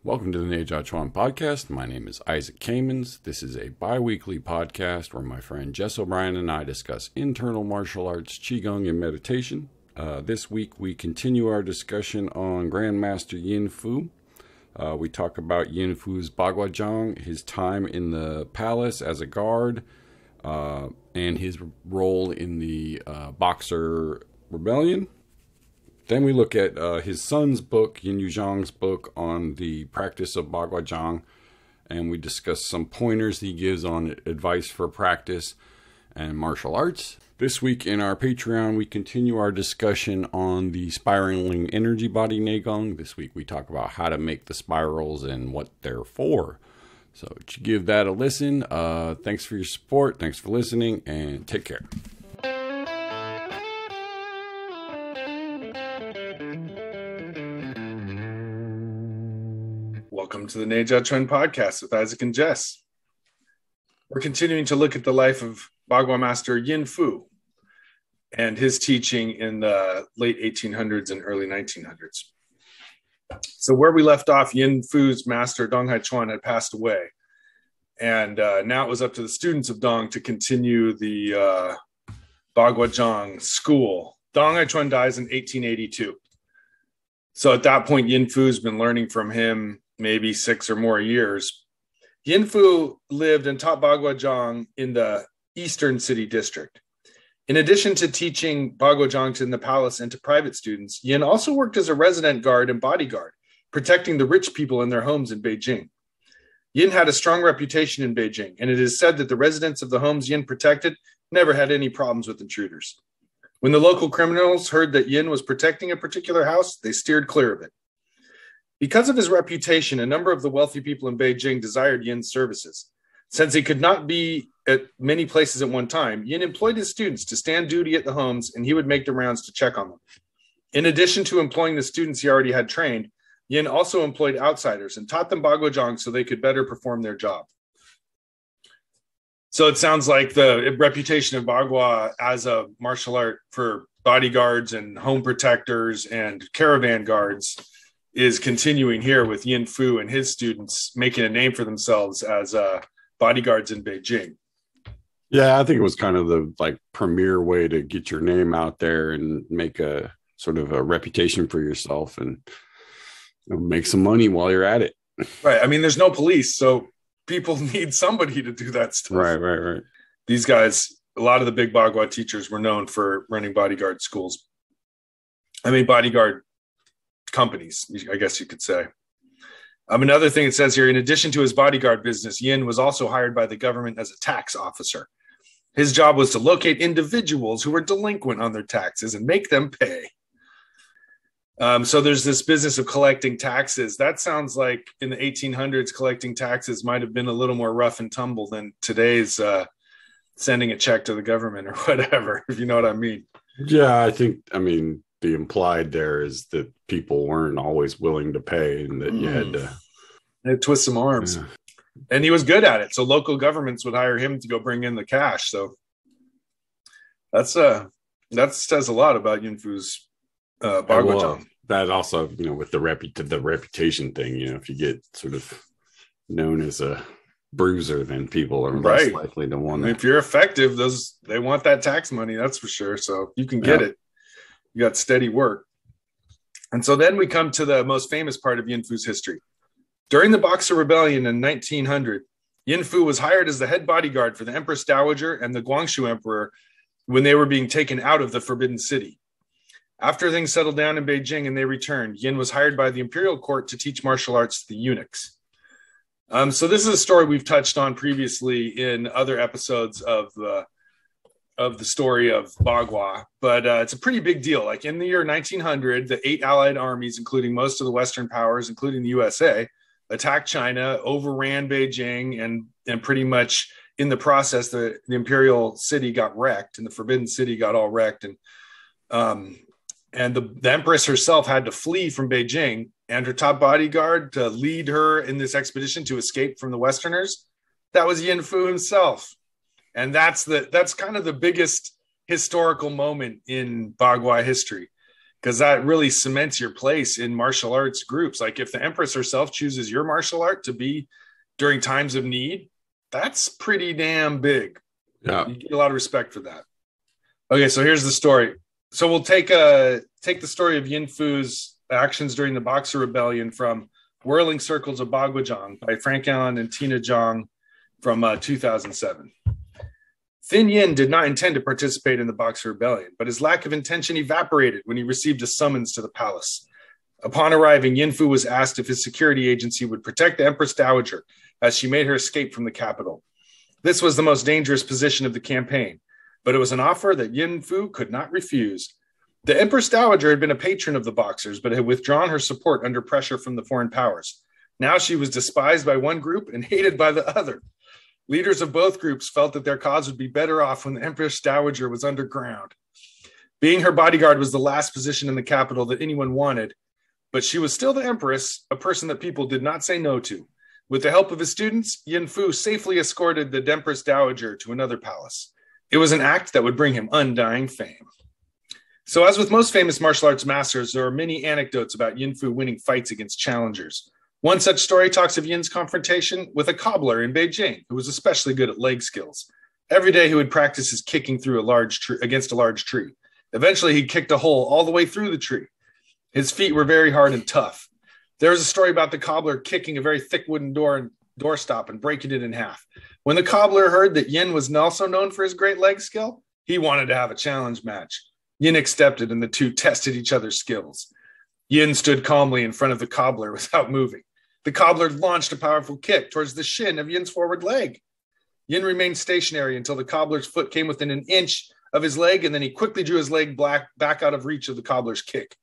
Welcome to the Neijiaquan Podcast. My name is Isaac Kamens. This is a bi-weekly podcast where my friend Jess O'Brien and I discuss internal martial arts, Qigong, and meditation. This week we continue our discussion on Grand Master Yin Fu. We talk about Yin Fu's Bagua Zhang, his time in the palace as a guard, and his role in the Boxer Rebellion. Then we look at his son's book, Yin Yuzhang's book on the practice of Bagua Zhang, and we discuss some pointers he gives on advice for practice and martial arts. This week in our Patreon, we continue our discussion on the spiraling energy body Negong. This week we talk about how to make the spirals and what they're for. So give that a listen. Thanks for your support. Thanks for listening, and take care. Welcome to the Neijiaquan Podcast with Isaac and Jess. We're continuing to look at the life of Bagua Master Yin Fu and his teaching in the late 1800s and early 1900s. So where we left off, Yin Fu's master, Dong Haichuan, had passed away. And now it was up to the students of Dong to continue the Bagua Zhang school. Dong Haichuan dies in 1882. So at that point, Yin Fu's been learning from him maybe 6 or more years. Yin Fu lived and taught Bagua Zhang in the Eastern City District. In addition to teaching Bagua Zhang in the palace and to private students, Yin also worked as a resident guard and bodyguard, protecting the rich people in their homes in Beijing. Yin had a strong reputation in Beijing, and it is said that the residents of the homes Yin protected never had any problems with intruders. When the local criminals heard that Yin was protecting a particular house, they steered clear of it. Because of his reputation, a number of the wealthy people in Beijing desired Yin's services. Since he could not be at many places at one time, Yin employed his students to stand duty at the homes, and he would make the rounds to check on them. In addition to employing the students he already had trained, Yin also employed outsiders and taught them Bagua Zhang so they could better perform their job. So it sounds like the reputation of Bagua as a martial art for bodyguards and home protectors and caravan guards is continuing here with Yin Fu and his students making a name for themselves as bodyguards in Beijing. Yeah, I think it was kind of the premier way to get your name out there and make a sort of a reputation for yourself and make some money while you're at it. Right. I mean, there's no police, so people need somebody to do that stuff. Right. These guys, a lot of the big Bagua teachers were known for running bodyguard schools. I mean, bodyguard companies, I guess you could say. Another thing it says here, in addition to his bodyguard business, Yin was also hired by the government as a tax officer. His job was to locate individuals who were delinquent on their taxes and make them pay. So there's this business of collecting taxes. That sounds like in the 1800s, collecting taxes might have been a little more rough and tumble than today's sending a check to the government or whatever, if you know what I mean. Yeah, the implied there is that people weren't always willing to pay and that you had to twist some arms. Yeah. And he was good at it. So local governments would hire him to go bring in the cash. So that says a lot about Yin Fu's Bagua Zhang. That also, with the reputation thing, if you get sort of known as a bruiser, then people are less likely to want to. If you're effective, they want that tax money, that's for sure. So you can get it. You got steady work. And so then we come to the most famous part of Yin Fu's history. During the Boxer Rebellion in 1900, Yin Fu was hired as the head bodyguard for the Empress Dowager and the Guangxu Emperor when they were being taken out of the Forbidden City. After things settled down in Beijing and they returned, Yin was hired by the imperial court to teach martial arts to the eunuchs. So this is a story we've touched on previously in other episodes of the story of Bagua, but it's a pretty big deal. Like in the year 1900, the 8 allied armies, including most of the Western powers, including the USA, attacked China, overran Beijing, and pretty much in the process, the imperial city got wrecked, and the Forbidden City got all wrecked, and the Empress herself had to flee from Beijing, and her top bodyguard to lead her in this expedition to escape from the Westerners, that was Yin Fu himself. And that's kind of the biggest historical moment in Bagua history. because that really cements your place in martial arts groups. Like if the Empress herself chooses your martial art to be during times of need, that's pretty damn big. Yeah. You get a lot of respect for that. Okay, so here's the story. So we'll take the story of Yin Fu's actions during the Boxer Rebellion from Whirling Circles of Bagua by Frank Allen and Tina Zhang from 2007. Thin Yin did not intend to participate in the Boxer Rebellion, but his lack of intention evaporated when he received a summons to the palace. Upon arriving, Yin Fu was asked if his security agency would protect the Empress Dowager as she made her escape from the capital. This was the most dangerous position of the campaign, but it was an offer that Yin Fu could not refuse. The Empress Dowager had been a patron of the Boxers, but had withdrawn her support under pressure from the foreign powers. Now she was despised by one group and hated by the other. Leaders of both groups felt that their cause would be better off when the Empress Dowager was underground. Being her bodyguard was the last position in the capital that anyone wanted, but she was still the Empress, a person that people did not say no to. With the help of his students, Yin Fu safely escorted the Empress Dowager to another palace. It was an act that would bring him undying fame. So as with most famous martial arts masters, there are many anecdotes about Yin Fu winning fights against challengers. One such story talks of Yin's confrontation with a cobbler in Beijing, who was especially good at leg skills. Every day he would practice his kicking through against a large tree. Eventually he kicked a hole all the way through the tree. His feet were very hard and tough. There is a story about the cobbler kicking a very thick wooden doorstop and breaking it in half. When the cobbler heard that Yin was also known for his great leg skill, he wanted to have a challenge match. Yin accepted, and the two tested each other's skills. Yin stood calmly in front of the cobbler without moving. The cobbler launched a powerful kick towards the shin of Yin's forward leg. Yin remained stationary until the cobbler's foot came within an inch of his leg, and then he quickly drew his leg back out of reach of the cobbler's kick.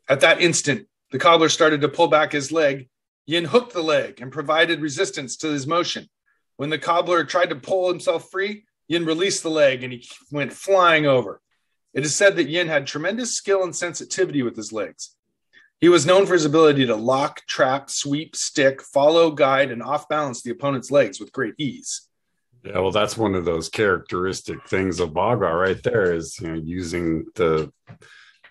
At that instant, the cobbler started to pull back his leg. Yin hooked the leg and provided resistance to his motion. When the cobbler tried to pull himself free, Yin released the leg and he went flying over. It is said that Yin had tremendous skill and sensitivity with his legs. He was known for his ability to lock, trap, sweep, stick, follow, guide, and off-balance the opponent's legs with great ease. Yeah, well, that's one of those characteristic things of Bagua right there is, using the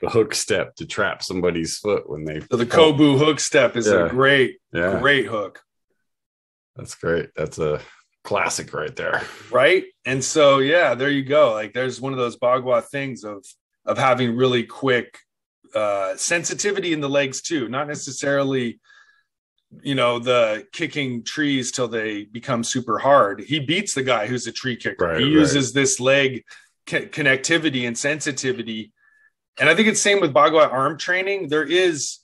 hook step to trap somebody's foot when they... So the Kobu hook step is a great hook. That's great. That's a classic right there. Right? And so, yeah, there you go. Like there's one of those Bagua things of having really quick sensitivity in the legs too, not necessarily the kicking trees till they become super hard. He beats the guy who's a tree kicker. He uses this leg connectivity and sensitivity, and I think it's same with Bagua arm training. There is,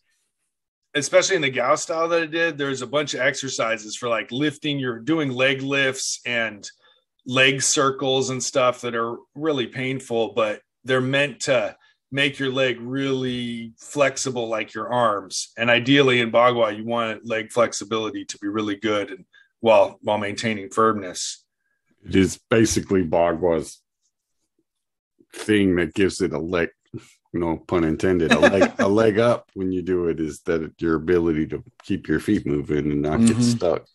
especially in the Gao style that I did, there's a bunch of exercises for like lifting. You're doing leg lifts and leg circles and stuff that are really painful, but they're meant to make your leg really flexible like your arms. And ideally in Bagua, you want leg flexibility to be really good and while maintaining firmness. It is basically Bagua's thing that gives it a leg, no pun intended, a leg up when you do it, is that your ability to keep your feet moving and not get stuck.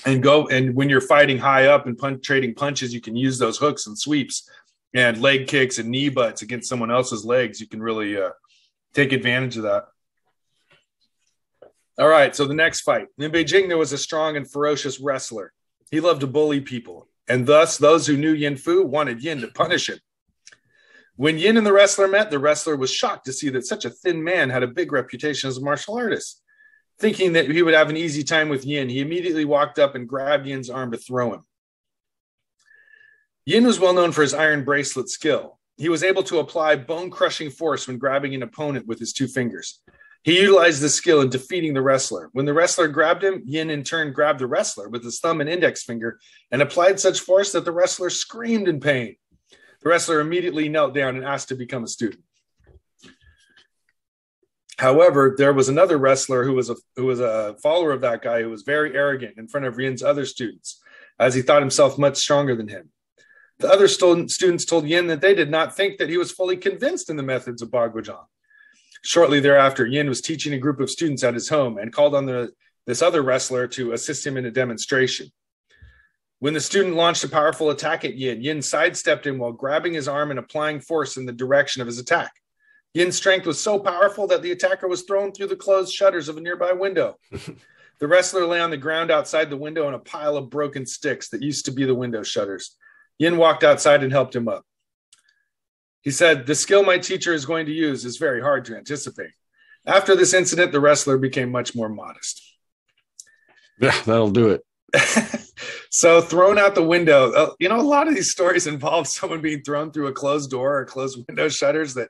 And when you're fighting high up and trading punches, you can use those hooks and sweeps and leg kicks and knee butts against someone else's legs. You can really take advantage of that. All right, so the next fight. In Beijing, there was a strong and ferocious wrestler. He loved to bully people, and thus those who knew Yin Fu wanted Yin to punish him. When Yin and the wrestler met, the wrestler was shocked to see that such a thin man had a big reputation as a martial artist. Thinking that he would have an easy time with Yin, he immediately walked up and grabbed Yin's arm to throw him. Yin was well known for his iron bracelet skill. He was able to apply bone-crushing force when grabbing an opponent with his two fingers. He utilized this skill in defeating the wrestler. When the wrestler grabbed him, Yin in turn grabbed the wrestler with his thumb and index finger and applied such force that the wrestler screamed in pain. The wrestler immediately knelt down and asked to become a student. However, there was another wrestler who was a follower of that guy who was very arrogant in front of Yin's other students, as he thought himself much stronger than him. The other students told Yin that they did not think that he was fully convinced in the methods of Bagua. Shortly thereafter, Yin was teaching a group of students at his home and called on this other wrestler to assist him in a demonstration. When the student launched a powerful attack at Yin, Yin sidestepped him while grabbing his arm and applying force in the direction of his attack. Yin's strength was so powerful that the attacker was thrown through the closed shutters of a nearby window. The wrestler lay on the ground outside the window in a pile of broken sticks that used to be the window shutters. Yin walked outside and helped him up. He said, "The skill my teacher is going to use is very hard to anticipate." After this incident, the wrestler became much more modest. Yeah, that'll do it. So thrown out the window, a lot of these stories involve someone being thrown through a closed door or closed window shutters. That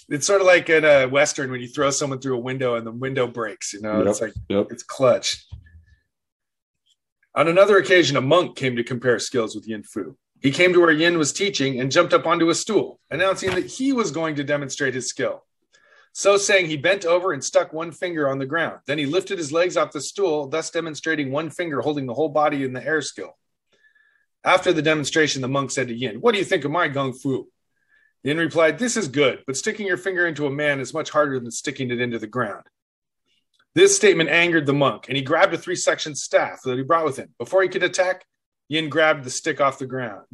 it's sort of like in a Western when you throw someone through a window and the window breaks, it's like, It's clutch. On another occasion, a monk came to compare skills with Yin Fu. He came to where Yin was teaching and jumped up onto a stool, announcing that he was going to demonstrate his skill. So saying, he bent over and stuck one finger on the ground. Then he lifted his legs off the stool, thus demonstrating one finger holding the whole body in the air skill. After the demonstration, the monk said to Yin, "What do you think of my Gong Fu?" Yin replied, "This is good, but sticking your finger into a man is much harder than sticking it into the ground." This statement angered the monk, and he grabbed a 3-section staff that he brought with him. Before he could attack, Yin grabbed a stick off the ground.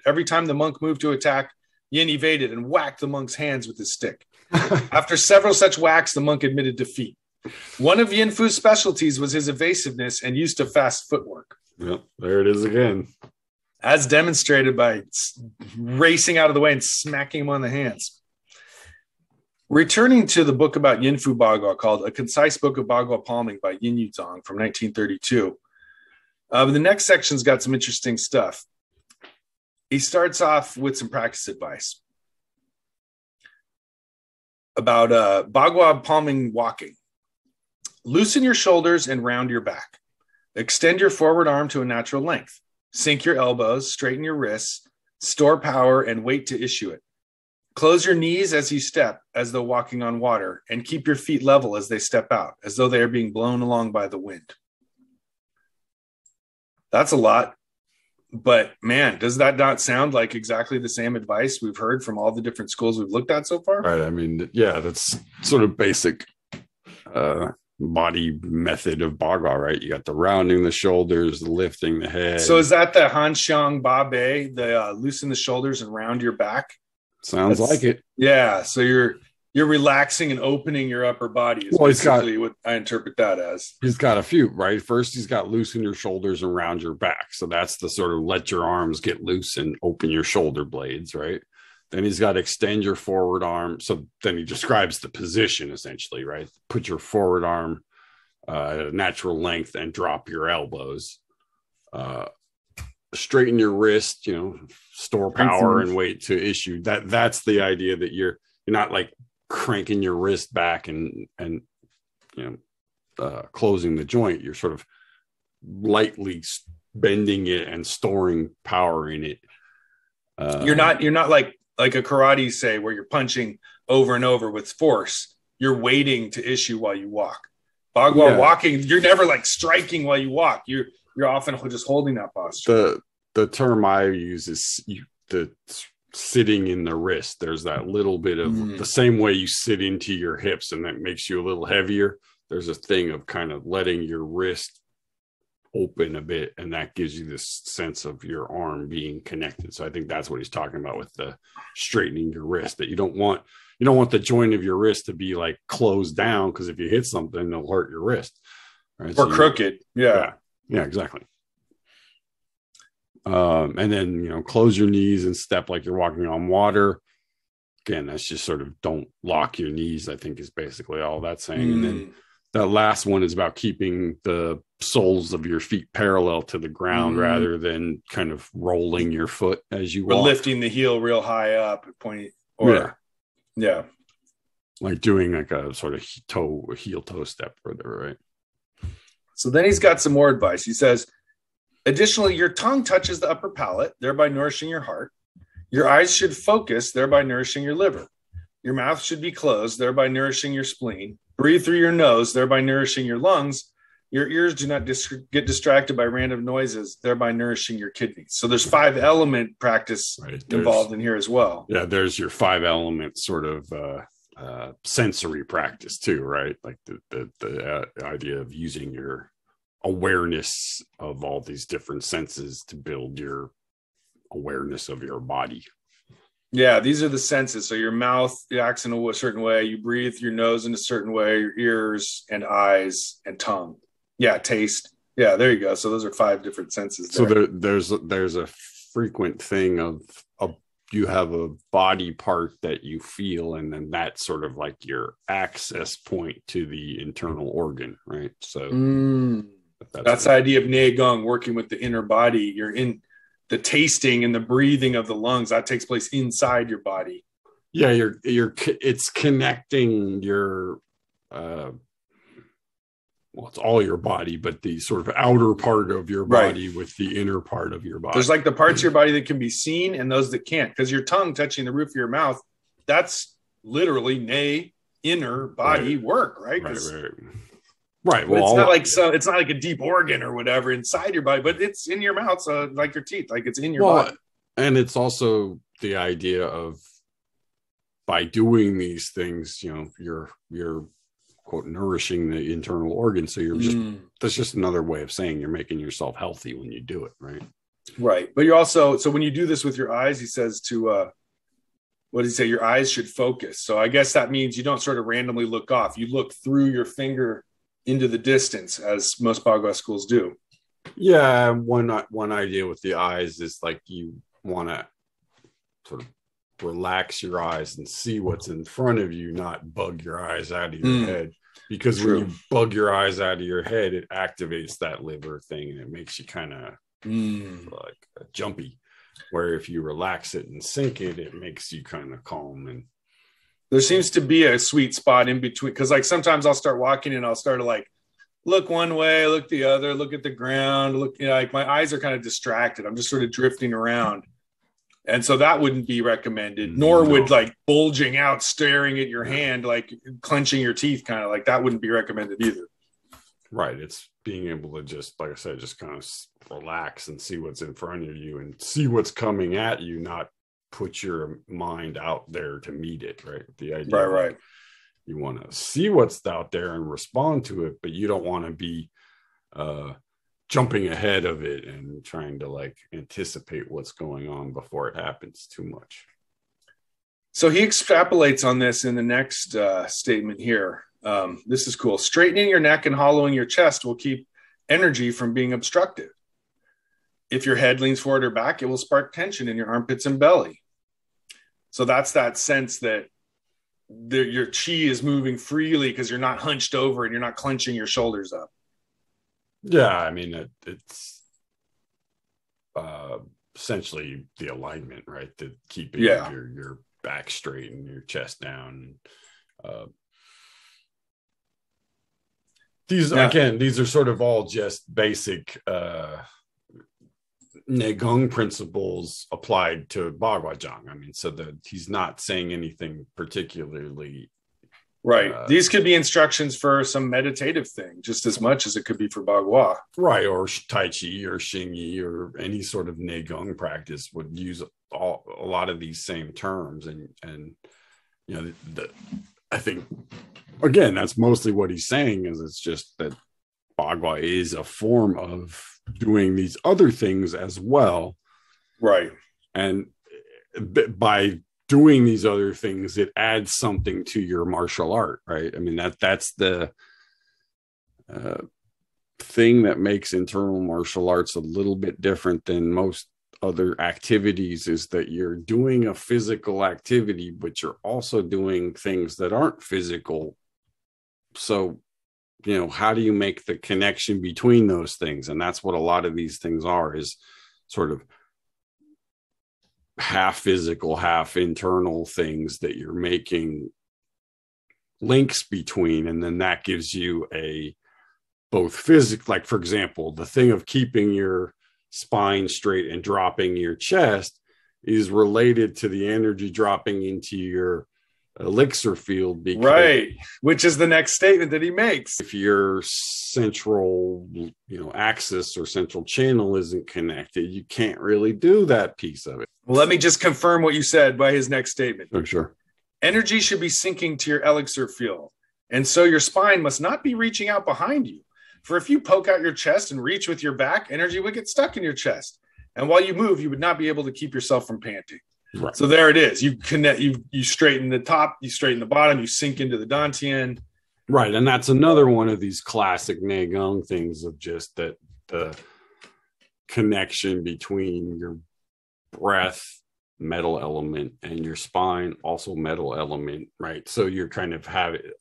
Every time the monk moved to attack, Yin evaded and whacked the monk's hands with his stick. After several such whacks, the monk admitted defeat. One of Yin Fu's specialties was his evasiveness and use of fast footwork. Yep, there it is again. As demonstrated by racing out of the way and smacking him on the hands. Returning to the book about Yin Fu Bagua called A Concise Book of Bagua Palming by Yin Yuzhang from 1932. The next section's got some interesting stuff. He starts off with some practice advice about Bagua palming walking. Loosen your shoulders and round your back. Extend your forward arm to a natural length. Sink your elbows, straighten your wrists, store power and weight to issue it. Close your knees as you step, as though walking on water, and keep your feet level as they step out, as though they are being blown along by the wind. That's a lot. But man, does that not sound like exactly the same advice we've heard from all the different schools we've looked at so far? Right. I mean, yeah, that's sort of basic body method of Bagua, right? You got the rounding the shoulders, the lifting the head. So is that the Han Xiang Ba Bei, the loosen the shoulders and round your back? Sounds like it. Yeah. So you're relaxing and opening your upper body is basically what I interpret that as. He's got a few, right? First, he's got loosen your shoulders and round your back. So that's the sort of let your arms get loose and open your shoulder blades, right? Then he's got extend your forward arm. So then he describes the position essentially, right? Put your forward arm at a natural length and drop your elbows. Straighten your wrist, store power and weight to issue. That's the idea that you're not like cranking your wrist back and closing the joint. You're sort of lightly bending it and storing power in it. You're not like a karate say where you're punching over and over with force. You're waiting to issue while you walk. Bagua walking, you're never like striking while you walk. You're often just holding that posture. The term I use is the sitting in the wrist. There's that little bit of the same way you sit into your hips and that makes you a little heavier. There's a thing of kind of letting your wrist open a bit, and that gives you this sense of your arm being connected. So I think that's what he's talking about with the straightening your wrist, that you don't want the joint of your wrist to be like closed down, because if you hit something, it'll hurt your wrist. Right? Or so crooked. Yeah, exactly. And then, close your knees and step like you're walking on water. Again, that's just sort of don't lock your knees, I think is basically all that's saying. And then that last one is about keeping the soles of your feet parallel to the ground rather than kind of rolling your foot as you walk. Or lifting the heel real high up at point. Yeah. Like doing like a sort of heel toe step or whatever, right? So then he's got some more advice. He says, additionally, your tongue touches the upper palate, thereby nourishing your heart. Your eyes should focus, thereby nourishing your liver. Your mouth should be closed, thereby nourishing your spleen. Breathe through your nose, thereby nourishing your lungs. Your ears do not get distracted by random noises, thereby nourishing your kidneys. So there's 5-element practice involved in here as well. Yeah, there's your 5-element sort of sensory practice too, right? Like the idea of using your awareness of all these different senses to build your awareness of your body. Yeah, these are the senses. So your mouth acts in a certain way. You breathe your nose in a certain way, your ears and eyes and tongue. Yeah, taste. Yeah, there you go. So those are 5 different senses. So there's a frequent thing of you have a body part that you feel, and then that's sort of like your access point to the internal organ, right? So that's the idea of Negong, working with the inner body. You're in the tasting and the breathing of the lungs that takes place inside your body. Yeah, it's connecting your it's all your body, but the sort of outer part of your body with the inner part of your body. There's like the parts of your body that can be seen and those that can't, because your tongue touching the roof of your mouth, that's literally inner body work, right? Right. Well, it's not like a deep organ or whatever inside your body, but it's in your mouth, so like your teeth, like it's in your body. And it's also the idea of, by doing these things, you're quote nourishing the internal organ. So that's just another way of saying you're making yourself healthy when you do it, right? Right. But you're also, so when you do this with your eyes, he says to what does he say? Your eyes should focus. So I guess that means you don't sort of randomly look off. You look through your finger into the distance, as most Bagua schools do. Yeah. One idea with the eyes is like you want to sort of relax your eyes and see what's in front of you, not bug your eyes out of your head. Because when you bug your eyes out of your head, it activates that liver thing and it makes you kind of like jumpy. Where if you relax it and sink it, it makes you kind of calm. And there seems to be a sweet spot in between, because like sometimes I'll start walking and I'll start to like look one way, look the other, look at the ground, look, like my eyes are kind of distracted. I'm just sort of drifting around. And so that wouldn't be recommended, nor would like bulging out, staring at your hand, like clenching your teeth, kind of like that wouldn't be recommended either. Right. It's being able to just, like I said, just kind of relax and see what's in front of you and see what's coming at you, not put your mind out there to meet it. Right. The idea. Right. You want to see what's out there and respond to it, but you don't want to be jumping ahead of it and trying to like anticipate what's going on before it happens too much. So he extrapolates on this in the next statement here. This is cool. Straightening your neck and hollowing your chest will keep energy from being obstructed. If your head leans forward or back, it will spark tension in your armpits and belly. So that's that sense that your chi is moving freely because you're not hunched over and you're not clenching your shoulders up. Yeah, I mean, it's essentially the alignment, right? To keeping your back straight and your chest down. These are sort of all just basic Negong principles applied to Bagua Zhang. I mean, so that he's not saying anything particularly. Right. These could be instructions for some meditative thing, just as much as it could be for Bagua. Right. Or Tai Chi or Xing Yi or any sort of Negong practice would use a lot of these same terms. And I think, again, that's mostly what he's saying is it's just that Bagua is a form of doing these other things as well. Right. And by doing these other things, it adds something to your martial art, right? I mean, that's the thing that makes internal martial arts a little bit different than most other activities, is that you're doing a physical activity, but you're also doing things that aren't physical. So, how do you make the connection between those things? And that's what a lot of these things are, is sort of half physical, half internal things that you're making links between. And then that gives you both physical, like, for example, the thing of keeping your spine straight and dropping your chest is related to the energy dropping into your elixir field, right, which is the next statement that he makes. If your central axis or central channel isn't connected, you can't really do that piece of it. Well, let me just confirm what you said by his next statement. Oh, sure. Energy should be sinking to your elixir field, and so your spine must not be reaching out behind you. For if you poke out your chest and reach with your back, energy would get stuck in your chest, and while you move, you would not be able to keep yourself from panting. Right. So there it is. You connect, you straighten the top, you straighten the bottom, you sink into the dantian. Right. And that's another one of these classic Negong things of just that the connection between your breath, metal element, and your spine, also metal element, right? So you're kind of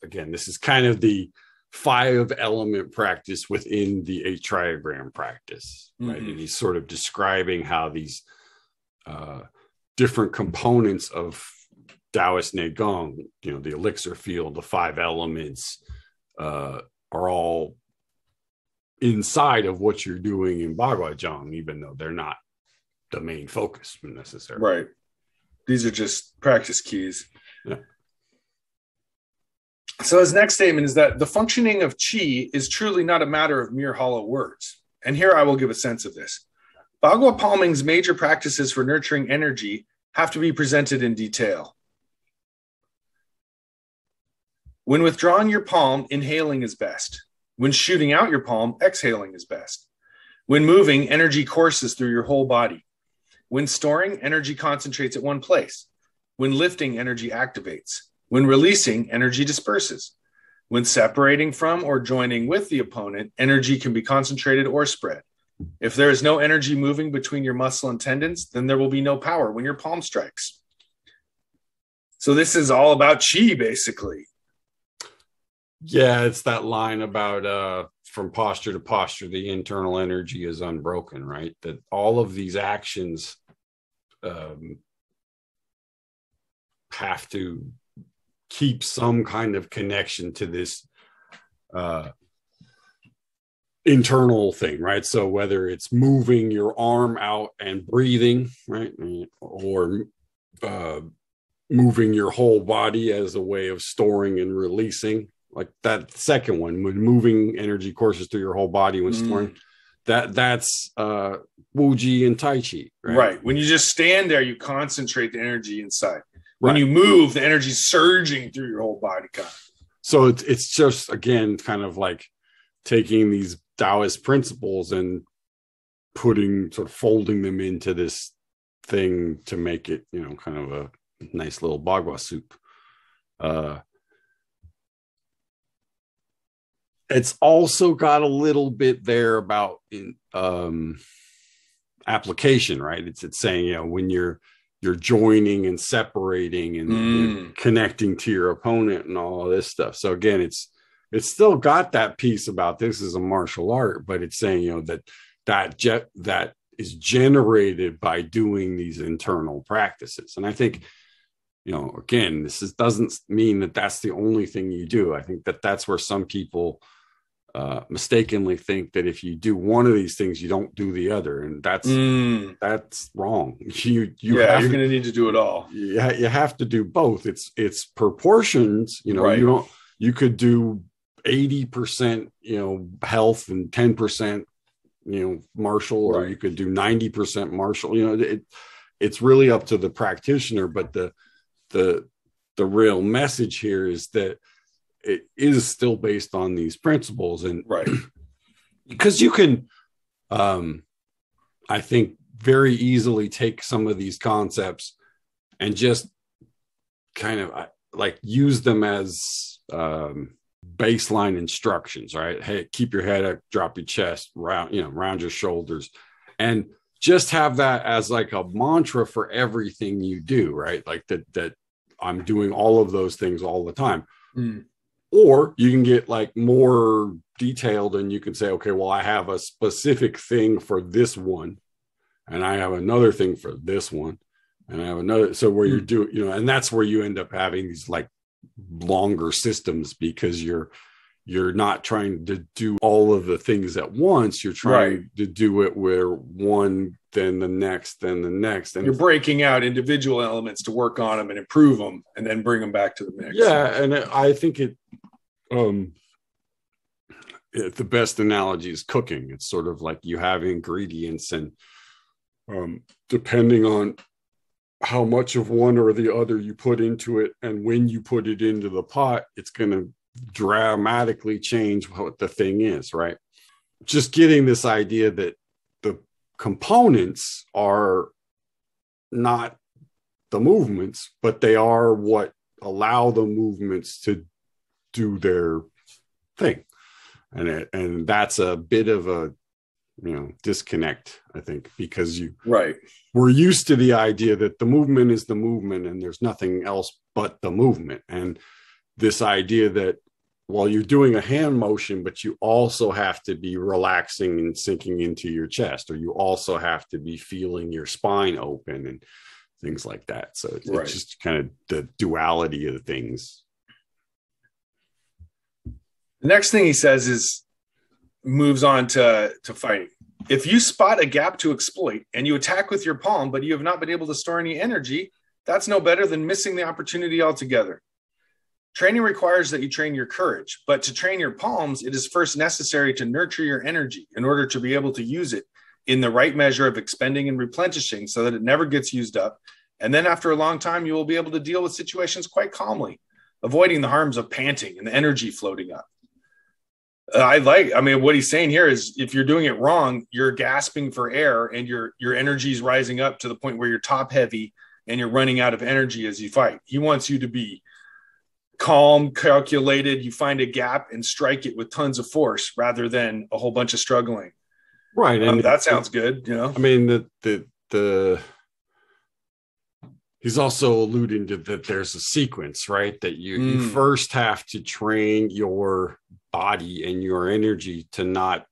again, this is kind of the 5 element practice within the 8 triagram practice, right? And he's sort of describing how these different components of Taoist Negong, the elixir field, the 5 elements, are all inside of what you're doing in Bagua Zhang, even though they're not the main focus necessarily. Right. These are just practice keys. Yeah. So his next statement is that the functioning of qi is truly not a matter of mere hollow words. And here I will give a sense of this. Bagua palming's major practices for nurturing energy have to be presented in detail. When withdrawing your palm, inhaling is best. When shooting out your palm, exhaling is best. When moving, energy courses through your whole body. When storing, energy concentrates at one place. When lifting, energy activates. When releasing, energy disperses. When separating from or joining with the opponent, energy can be concentrated or spread. If there is no energy moving between your muscle and tendons, then there will be no power when your palm strikes. So this is all about qi, basically. Yeah, it's that line about from posture to posture, the internal energy is unbroken, right? That all of these actions have to keep some kind of connection to this internal thing, right? So whether it's moving your arm out and breathing, right, or moving your whole body as a way of storing and releasing, like that second one, when moving energy courses through your whole body when storing, that's Wuji and Tai Chi, right? Right. When you just stand there, you concentrate the energy inside. When you move, the energy's surging through your whole body. So it's just, again, kind of like taking these Taoist principles and sort of folding them into this thing to make it, kind of a nice little Bagua soup. It's also got a little bit there about application, right? It's saying, when you're joining and separating and connecting to your opponent and all of this stuff. So again, it's still got that piece about this is a martial art, but it's saying, that is generated by doing these internal practices. And I think, again, doesn't mean that that's the only thing you do. I think that's where some people mistakenly think that if you do one of these things, you don't do the other, and that's wrong. You're going to need to do it all. Yeah, you have to do both. It's proportions. Right. You could do 80%, health and 10%, martial, or you could do 90% martial. It's really up to the practitioner. But the real message here is that it is still based on these principles, and because you can, I think, very easily take some of these concepts and just kind of like use them as baseline instructions, right? Hey, keep your head up, drop your chest, round your shoulders, and just have that as like a mantra for everything you do, right? Like that I'm doing all of those things all the time. Or you can get like more detailed and you can say, okay, well, I have a specific thing for this one, and I have another thing for this one, and I have another. So where you're doing, and that's where you end up having these like longer systems, because you're not trying to do all of the things at once. You're trying to do it where one, then the next, then the next. And you're breaking out individual elements to work on them and improve them and then bring them back to the mix. Yeah. And I think the best analogy is cooking. It's sort of like you have ingredients, and depending on how much of one or the other you put into it and when you put it into the pot, it's going to dramatically change what the thing is, right? Just getting this idea that the components are not the movements, but they are what allow the movements to do their thing. And that's a bit of a, disconnect, I think, because we're used to the idea that the movement is the movement and there's nothing else but the movement. And this idea that, well, you're doing a hand motion, but you also have to be relaxing and sinking into your chest, or you also have to be feeling your spine open and things like that. So it's just kind of the duality of things. The next thing he says moves on to fighting. If you spot a gap to exploit and you attack with your palm, but you have not been able to store any energy, that's no better than missing the opportunity altogether. Training requires that you train your courage, but to train your palms, it is first necessary to nurture your energy in order to be able to use it in the right measure of expending and replenishing so that it never gets used up. And then after a long time, you will be able to deal with situations quite calmly, avoiding the harms of panting and the energy floating up. What he's saying here is if you're doing it wrong, you're gasping for air and your energy is rising up to the point where you're top heavy and you're running out of energy as you fight. He wants you to be calm, calculated. You find a gap and strike it with tons of force rather than a whole bunch of struggling. Right. And that sounds good. He's also alluding to that there's a sequence, right? That you first have to train your body and your energy to not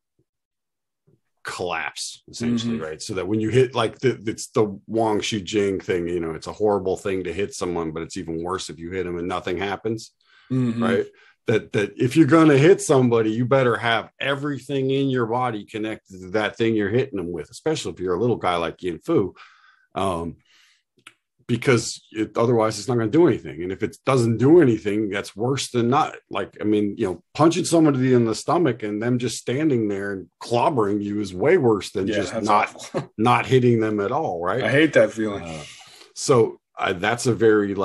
collapse, essentially, right? So that when you hit, like it's the Wang Shu Jing thing, it's a horrible thing to hit someone, but it's even worse if you hit them and nothing happens, right? That if you're going to hit somebody, you better have everything in your body connected to that thing you're hitting them with, especially if you're a little guy like Yin Fu. Because otherwise it's not going to do anything. And if it doesn't do anything, that's worse than not. Punching somebody in the stomach and them just standing there and clobbering you is way worse than just not hitting them at all, right? I hate that feeling. So that's a very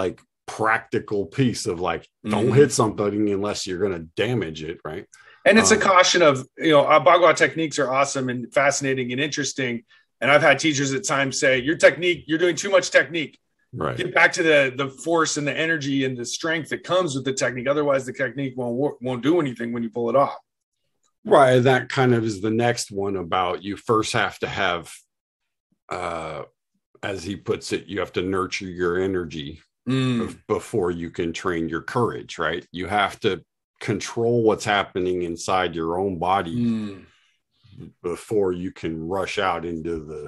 practical piece of don't hit somebody unless you're going to damage it, right? And it's a caution of, Bagua techniques are awesome and fascinating and interesting. And I've had teachers at times say, your technique, you're doing too much technique. Right. Get back to the force and the energy and the strength that comes with the technique. Otherwise, the technique won't do anything when you pull it off. Right. That kind of is the next one about you first have to have, as he puts it, you have to nurture your energy before you can train your courage, right? You have to control what's happening inside your own body before you can rush out into the,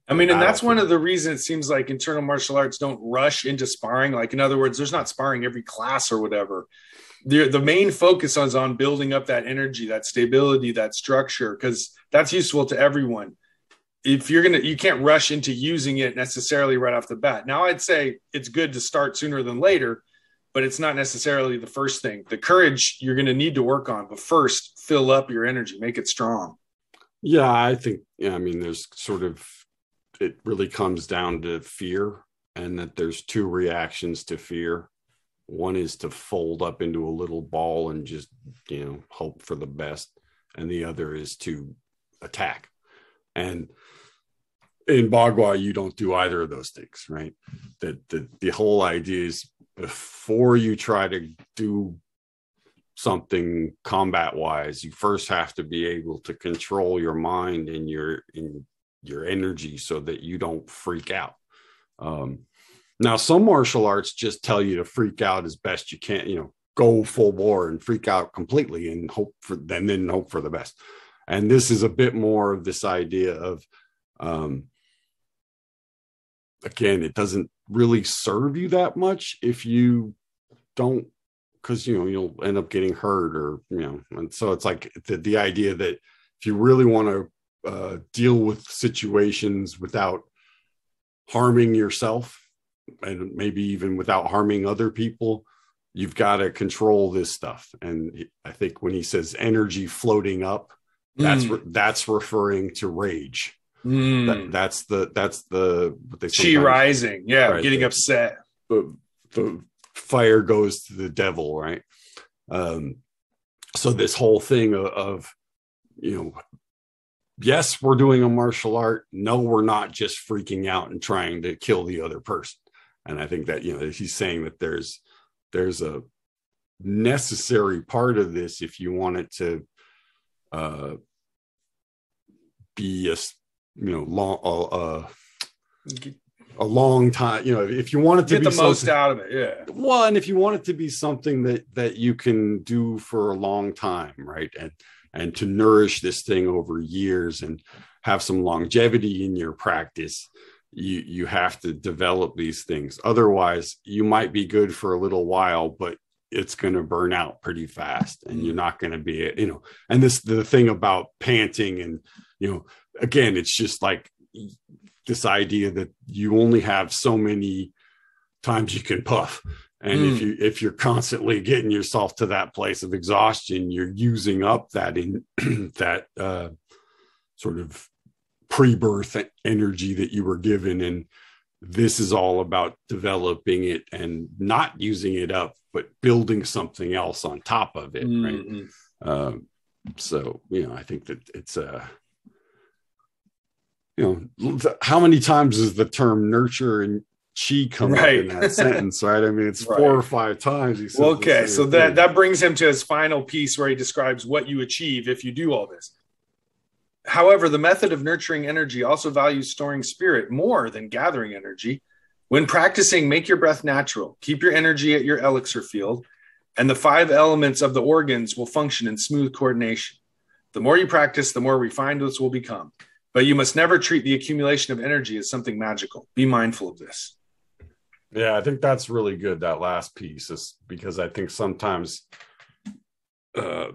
and that's one of the reasons it seems like internal martial arts don't rush into sparring. In other words, there's not sparring every class or whatever. The main focus is on building up that energy, that stability, that structure, because that's useful to everyone. If you can't rush into using it necessarily right off the bat. Now, I'd say it's good to start sooner than later, but it's not necessarily the first thing. The courage you're going to need to work on, but first fill up your energy, make it strong. Yeah, I think, there's it really comes down to fear, and that there's two reactions to fear. One is to fold up into a little ball and just, hope for the best. And the other is to attack. And in Bagua, you don't do either of those things, right? That the whole idea is before you try to do something combat wise, you first have to be able to control your mind and your energy so that you don't freak out. Now some martial arts just tell you to freak out as best you can, go full bore and freak out completely and hope for the best. And this is a bit more of this idea of again, it doesn't really serve you that much if you don't, because you'll end up getting hurt, or and so it's the idea that if you really want to deal with situations without harming yourself and maybe even without harming other people, you've got to control this stuff. And I think when he says energy floating up, that's referring to rage. That's the what they chi rising, right, getting upset. The fire goes to the devil, right? So this whole thing of yes, we're doing a martial art. No, we're not just freaking out and trying to kill the other person. And I think that, he's saying that there's a necessary part of this if you want it to be a long time, if you want it to get be the most out of it. Yeah. Well, and if you want it to be something that you can do for a long time, right? And to nourish this thing over years and have some longevity in your practice, you have to develop these things. Otherwise, you might be good for a little while, but it's going to burn out pretty fast, and you're not going to be, and the thing about panting and, again, it's just like this idea that you only have so many times you can puff. And if you're constantly getting yourself to that place of exhaustion, you're using up that sort of pre-birth energy that you were given. And this is all about developing it and not using it up, but building something else on top of it. Right. So, I think that it's how many times does the term nurture and chi come up in that sentence, right? I mean, it's 4 or 5 times. He says okay, so that brings him to his final piece where he describes what you achieve if you do all this. However, the method of nurturing energy also values storing spirit more than gathering energy. When practicing, make your breath natural. Keep your energy at your elixir field, and the 5 elements of the organs will function in smooth coordination. The more you practice, the more refined this will become. But you must never treat the accumulation of energy as something magical. Be mindful of this. Yeah, I think that's really good, that last piece, is because I think sometimes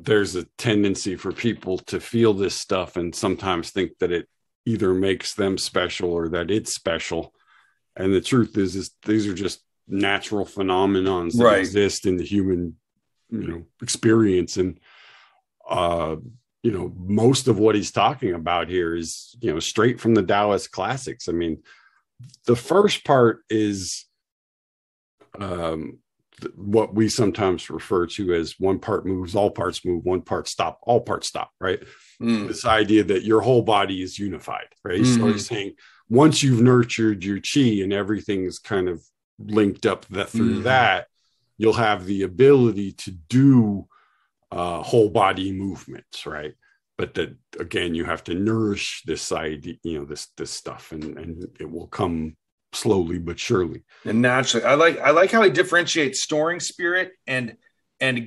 there's a tendency for people to feel this stuff and sometimes think that it either makes them special or that it's special. And the truth is these are just natural phenomenons that exist in the human, experience. And, most of what he's talking about here is, straight from the Taoist classics. I mean, the first part is what we sometimes refer to as one part moves, all parts move, one part stop, all parts stop, right? This idea that your whole body is unified, right? So he's saying once you've nurtured your chi and everything's kind of linked up through that, you'll have the ability to do whole body movements, right? But that, again, you have to nourish this idea, this stuff, and it will come slowly but surely and naturally. I like how he differentiates storing spirit and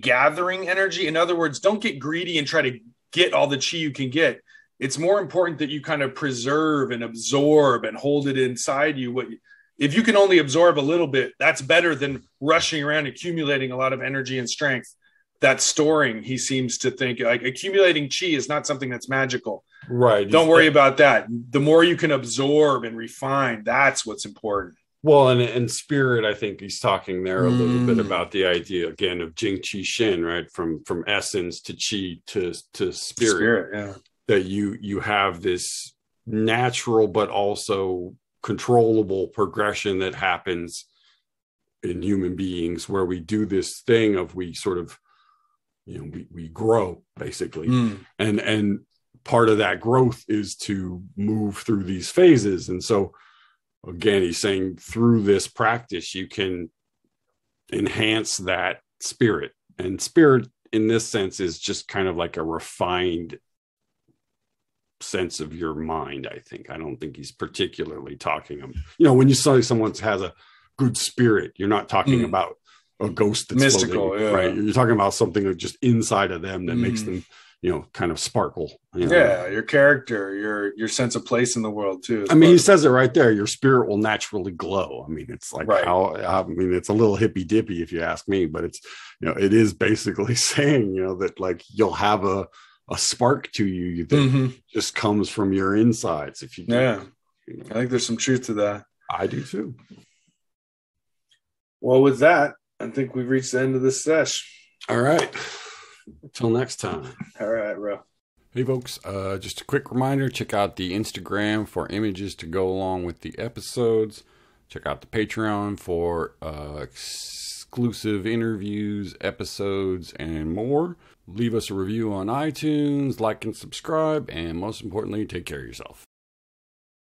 gathering energy. In other words, don't get greedy and try to get all the chi you can get. It's more important that you kind of preserve and absorb and hold it inside you. If you can only absorb a little bit, that's better than rushing around accumulating a lot of energy and strength. That storing, he seems to think, like, accumulating chi is not something that's magical. Right. Don't worry about that. The more you can absorb and refine, that's what's important. Well, and spirit, I think he's talking there a little bit about the idea, again, of Jing Qi Shen, right? From essence to chi to spirit. Yeah. That you have this natural but also controllable progression that happens in human beings, where we do this thing of we sort of, we grow, basically. And part of that growth is to move through these phases. And so, again, he's saying through this practice, you can enhance that spirit. And spirit, in this sense, is just kind of like a refined sense of your mind, I think. I don't think he's particularly talking, when you say someone has a good spirit, you're not talking about a ghost that's mystical, floating, right? You're talking about something that's just inside of them that makes them, kind of sparkle. Yeah, your character, your sense of place in the world too. I mean, he says it right there. Your spirit will naturally glow. I mean, it's like it's a little hippy dippy if you ask me, but it's, it is basically saying, that like you'll have a spark to you that just comes from your insides. If you do, I think there's some truth to that. I do too. Well, with that, I think we've reached the end of this sesh. All right. Until next time. All right, bro. Hey, folks. Just a quick reminder, check out the Instagram for images to go along with the episodes. Check out the Patreon for exclusive interviews, episodes, and more. Leave us a review on iTunes, like and subscribe, and most importantly, take care of yourself.